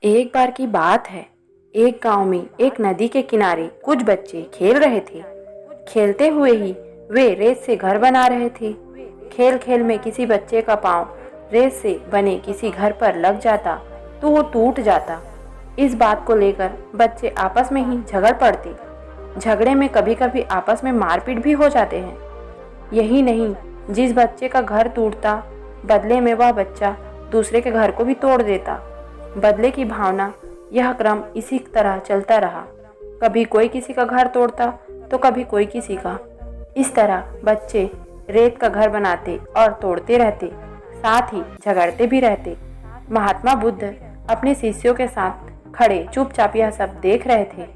एक बार की बात है। एक गांव में एक नदी के किनारे कुछ बच्चे खेल रहे थे। खेलते हुए ही वे रेत से घर बना रहे थे। खेल खेल में किसी बच्चे का पांव रेत से बने किसी घर पर लग जाता तो वो टूट जाता। इस बात को लेकर बच्चे आपस में ही झगड़ पड़ते। झगड़े में कभी कभी आपस में मारपीट भी हो जाते हैं। यही नहीं, जिस बच्चे का घर टूटता बदले में वह बच्चा दूसरे के घर को भी तोड़ देता। बदले की भावना, यह क्रम इसी तरह चलता रहा। कभी कोई किसी का घर तोड़ता तो कभी कोई किसी का। इस तरह बच्चे रेत का घर बनाते और तोड़ते रहते, साथ ही झगड़ते भी रहते। महात्मा बुद्ध अपने शिष्यों के साथ खड़े चुपचाप यह सब देख रहे थे।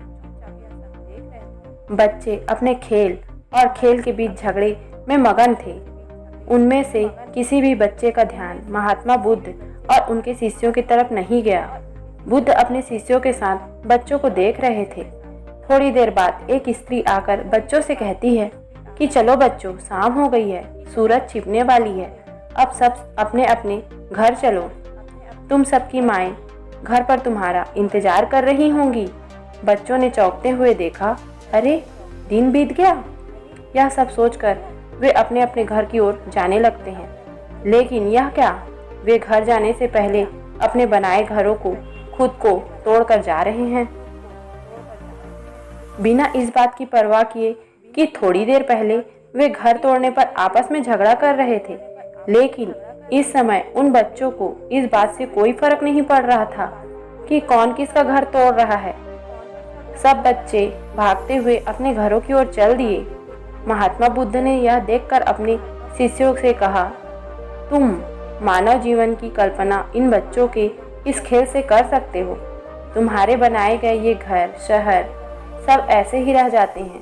बच्चे अपने खेल और खेल के बीच झगड़े में मगन थे। उनमें से किसी भी बच्चे का ध्यान महात्मा बुद्ध और उनके शिष्यों की तरफ नहीं गया। बुद्ध अपने शिष्यों के साथ बच्चों को देख रहे थे। थोड़ी देर बाद एक स्त्री आकर बच्चों से कहती है कि चलो बच्चों, शाम हो गई है, सूरज छिपने वाली है, अब सब अपने अपने घर चलो। तुम सबकी माएं घर पर तुम्हारा इंतजार कर रही होंगी। बच्चों ने चौंकते हुए देखा, अरे दिन बीत गया। यह सब सोचकर वे अपने अपने घर की ओर जाने लगते हैं। लेकिन यह क्या, वे घर जाने से पहले अपने बनाए घरों को खुद को तोड़कर जा रहे हैं, बिना इस बात की परवाह किए कि थोड़ी देर पहले वे घर तोड़ने पर आपस में झगड़ा कर रहे थे। लेकिन इस समय उन बच्चों को इस बात से कोई फर्क नहीं पड़ रहा था कि कौन किसका घर तोड़ रहा है। सब बच्चे भागते हुए अपने घरों की ओर चल दिए। महात्मा बुद्ध ने यह देखकर अपने शिष्यों से कहा, तुम मानव जीवन की कल्पना इन बच्चों के इस खेल से कर सकते हो। तुम्हारे बनाए गए ये घर, शहर सब ऐसे ही रह जाते हैं।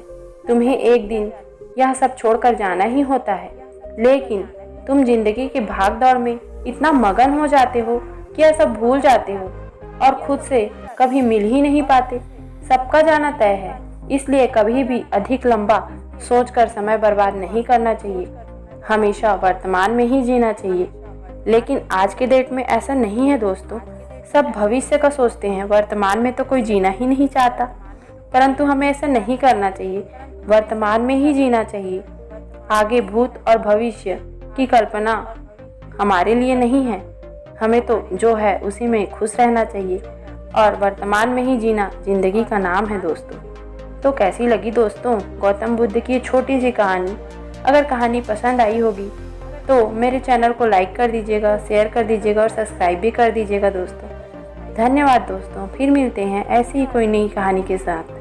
तुम्हें एक दिन यह सब छोड़कर जाना ही होता है। लेकिन तुम जिंदगी की भाग दौड़ में इतना मगन हो जाते हो कि यह सब भूल जाते हो और खुद से कभी मिल ही नहीं पाते। सबका जाना तय है, इसलिए कभी भी अधिक लंबा सोचकर समय बर्बाद नहीं करना चाहिए। हमेशा वर्तमान में ही जीना चाहिए। लेकिन आज के डेट में ऐसा नहीं है दोस्तों। सब भविष्य का सोचते हैं, वर्तमान में तो कोई जीना ही नहीं चाहता। परंतु हमें ऐसा नहीं करना चाहिए, वर्तमान में ही जीना चाहिए। आगे भूत और भविष्य की कल्पना हमारे लिए नहीं है। हमें तो जो है उसी में खुश रहना चाहिए और वर्तमान में ही जीना जिंदगी का नाम है दोस्तों। तो कैसी लगी दोस्तों गौतम बुद्ध की छोटी सी कहानी? अगर कहानी पसंद आई होगी तो मेरे चैनल को लाइक कर दीजिएगा, शेयर कर दीजिएगा और सब्सक्राइब भी कर दीजिएगा दोस्तों। धन्यवाद दोस्तों। फिर मिलते हैं ऐसी ही कोई नई कहानी के साथ।